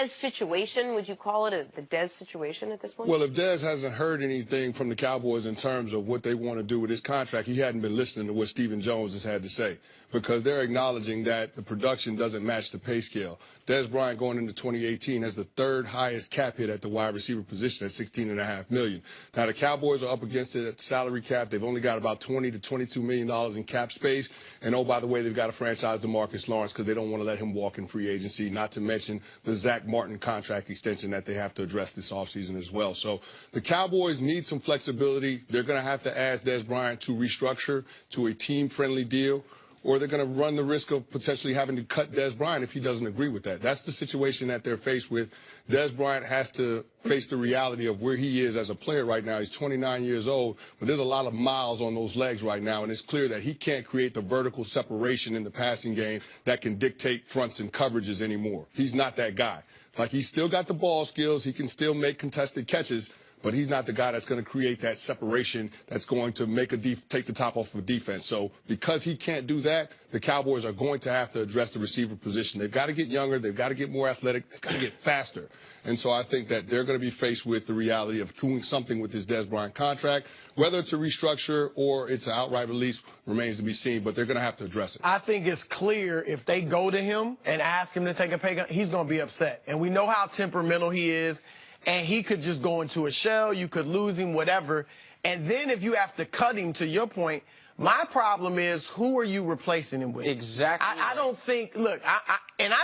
Dez situation? Would you call it the Dez situation at this point? Well, if Dez hasn't heard anything from the Cowboys in terms of what they want to do with his contract, he hadn't been listening to what Stephen Jones has had to say, because they're acknowledging that the production doesn't match the pay scale. Dez Bryant going into 2018 has the third highest cap hit at the wide receiver position at $16.5 million. Now, the Cowboys are up against it at the salary cap. They've only got about $20 to $22 million in cap space. And, oh, by the way, they've got to franchise DeMarcus Lawrence because they don't want to let him walk in free agency, not to mention the Zach Martin contract extension that they have to address this offseason as well. So the Cowboys need some flexibility. They're going to have to ask Dez Bryant to restructure to a team-friendly deal, or they're going to run the risk of potentially having to cut Dez Bryant if he doesn't agree with that. That's the situation that they're faced with. Dez Bryant has to face the reality of where he is as a player right now. He's 29 years old, but there's a lot of miles on those legs right now, and it's clear that he can't create the vertical separation in the passing game that can dictate fronts and coverages anymore. He's not that guy. Like, he's still got the ball skills. He can still make contested catches, but he's not the guy that's going to create that separation that's going to make take the top off of a defense. So because he can't do that, the Cowboys are going to have to address the receiver position. They've got to get younger. They've got to get more athletic. They've got to get faster. And so I think that they're going to be faced with the reality of doing something with this Dez Bryant contract. Whether it's a restructure or it's an outright release remains to be seen, but they're going to have to address it. I think it's clear if they go to him and ask him to take a pay cut, he's going to be upset. And we know how temperamental he is. And he could just go into a shell. You could lose him, whatever. And then if you have to cut him, to your point, my problem is, who are you replacing him with? Exactly. I don't think, look, I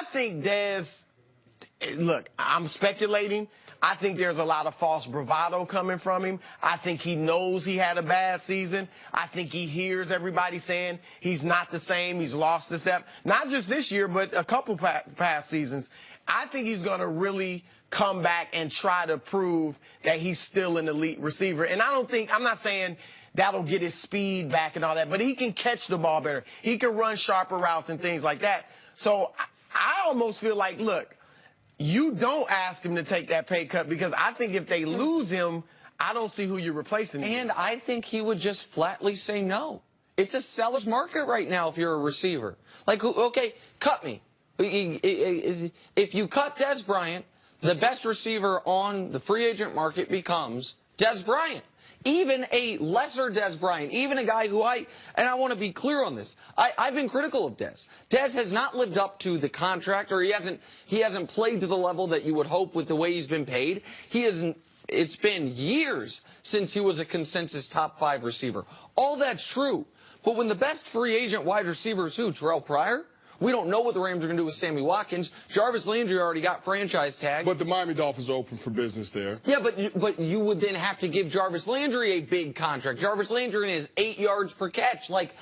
think Dez, look, I'm speculating. I think there's a lot of false bravado coming from him. I think he knows he had a bad season. I think he hears everybody saying he's not the same. He's lost a step. Not just this year, but a couple past seasons. I think he's going to really come back and try to prove that he's still an elite receiver. And I'm not saying that'll get his speed back and all that, but he can catch the ball better. He can run sharper routes and things like that. So I almost feel like, look, you don't ask him to take that pay cut, because I think if they lose him, I don't see who you're replacing him. And I think he would just flatly say no. It's a seller's market right now if you're a receiver. Like, okay, cut me. If you cut Dez Bryant, the best receiver on the free agent market becomes Dez Bryant. Even a lesser Dez Bryant, even a guy who and I want to be clear on this, I've been critical of Dez. Dez has not lived up to the contract, or he hasn't played to the level that you would hope with the way he's been paid. It's been years since he was a consensus top 5 receiver. All that's true. But when the best free agent wide receiver is who? Terrell Pryor? We don't know what the Rams are going to do with Sammy Watkins. Jarvis Landry already got franchise tag. But the Miami Dolphins are open for business there. Yeah, but you would then have to give Jarvis Landry a big contract. Jarvis Landry is 8 yards per catch. Like,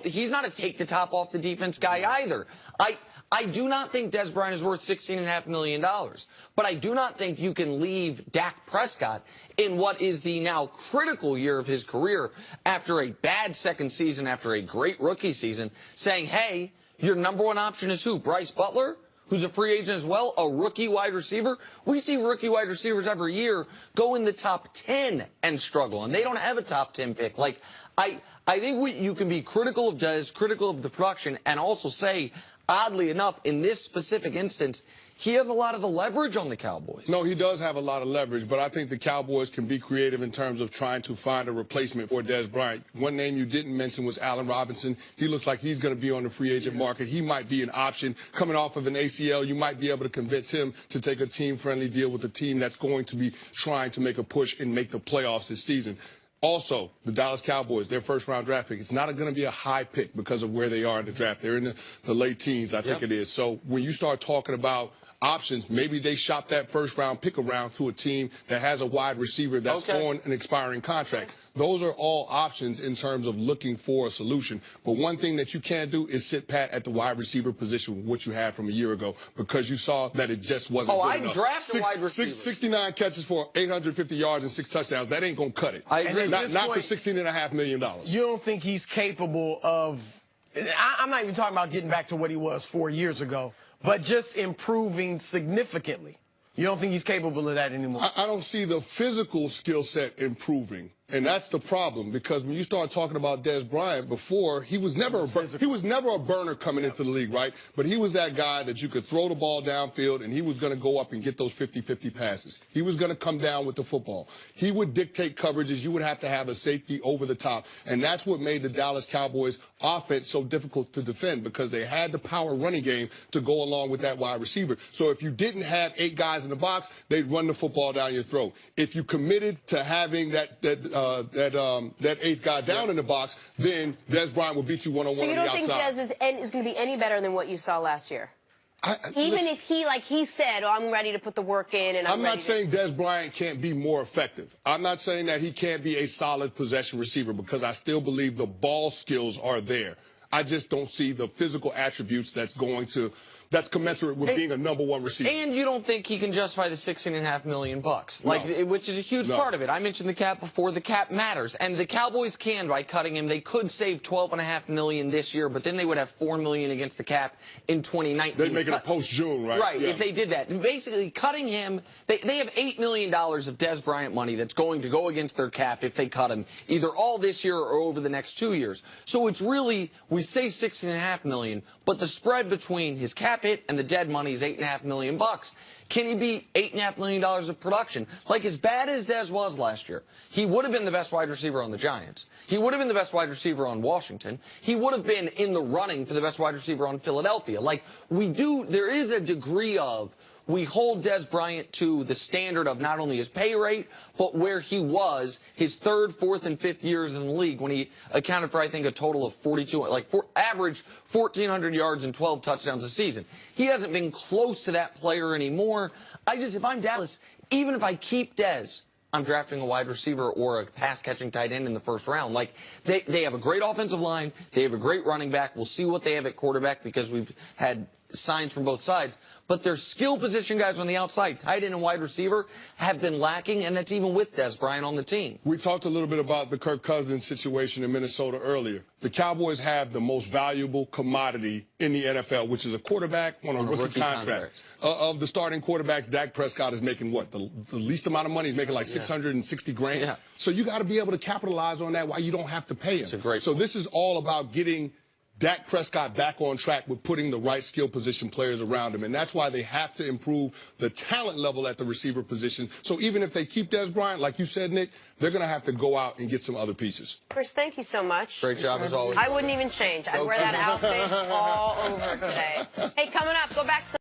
he's not a take the top off the defense guy either. I do not think Dez Bryant is worth $16.5 million. But I do not think you can leave Dak Prescott in what is the now critical year of his career after a bad second season, after a great rookie season, saying, hey, your number one option is who? Bryce Butler, who's a free agent as well, a rookie wide receiver. We see rookie wide receivers every year go in the top 10 and struggle, and they don't have a top 10 pick. Like, I think you can be critical of Dez, critical of the production, and also say, oddly enough, in this specific instance, he has a lot of the leverage on the Cowboys. No, he does have a lot of leverage, but I think the Cowboys can be creative in terms of trying to find a replacement for Dez Bryant. One name you didn't mention was Allen Robinson. He looks like he's going to be on the free agent market. He might be an option. Coming off of an ACL, you might be able to convince him to take a team-friendly deal with a team that's going to be trying to make a push and make the playoffs this season. Also, the Dallas Cowboys, their first-round draft pick, it's not going to be a high pick because of where they are in the draft. They're in the late teens, I think it is. So when you start talking about options, maybe they shop that first-round pick around to a team that has a wide receiver that's on an expiring contract. Those are all options in terms of looking for a solution. But one thing that you can't do is sit pat at the wide receiver position, what you had from a year ago, because you saw that it just wasn't good enough. Drafted wide receiver. 69 catches for 850 yards and 6 touchdowns. That ain't going to cut it. I agree. Not for $16.5 million. You don't think he's capable of – I'm not even talking about getting back to what he was 4 years ago, but just improving significantly. You don't think he's capable of that anymore? I don't see the physical skill set improving. And that's the problem, because when you start talking about Dez Bryant, before he was never a burner coming into the league, right? But he was that guy that you could throw the ball downfield and he was going to go up and get those 50-50 passes. He was going to come down with the football. He would dictate coverages. You would have to have a safety over the top. And that's what made the Dallas Cowboys offense so difficult to defend, because they had the power running game to go along with that wide receiver. So if you didn't have 8 guys in the box, they'd run the football down your throat. If you committed to having that 8th guy down in the box, then Dez Bryant will beat you one-on-one on the outside. So you don't think Dez is going to be any better than what you saw last year? Even if he, like he said, oh, I'm ready to put the work in, and I'm not saying Dez Bryant can't be more effective. I'm not saying that he can't be a solid possession receiver, because I still believe the ball skills are there. I just don't see the physical attributes that's commensurate with being a #1 receiver. And you don't think he can justify the $16.5 million, which is a huge part of it. I mentioned the cap before. The cap matters, and the Cowboys can, by cutting him, they could save $12.5 million this year, but then they would have $4 million against the cap in 2019. They'd make it a post-June, right? Right, if they did that. And basically, cutting him, they have $8 million of Dez Bryant money that's going to go against their cap if they cut him, either all this year or over the next 2 years. So it's really, we say $16.5 million, but the spread between his cap hit and the dead money is $8.5 million. Can he be $8.5 million of production? Like, as bad as Dez was last year, he would have been the best wide receiver on the Giants. He would have been the best wide receiver on Washington. He would have been in the running for the best wide receiver on Philadelphia. Like, there is a degree of, we hold Dez Bryant to the standard of not only his pay rate, but where he was his 3rd, 4th, and 5th years in the league, when he accounted for, I think, a total of 42, average 1,400 yards and 12 touchdowns a season. He hasn't been close to that player anymore. If I'm Dallas, even if I keep Dez, I'm drafting a wide receiver or a pass-catching tight end in the 1st round. Like, they have a great offensive line. They have a great running back. We'll see what they have at quarterback, because we've had signs from both sides. But their skill position guys on the outside, tight end and wide receiver, have been lacking, and that's even with Dez Bryant on the team. We talked a little bit about the Kirk Cousins situation in Minnesota earlier. The Cowboys have the most valuable commodity in the NFL, which is a quarterback on a rookie contract. Of the starting quarterbacks, Dak Prescott is making what? The least amount of money. He's making like $660 grand. Yeah. So you got to be able to capitalize on that while you don't have to pay him. It's a great So point. this is all about getting Dak Prescott back on track with putting the right skill position players around him. And that's why they have to improve the talent level at the receiver position. So even if they keep Dez Bryant, like you said, Nick, they're going to have to go out and get some other pieces. Chris, thank you so much. Great job as always. I wouldn't even change. I'd wear that outfit all over today. Hey, coming up, go back to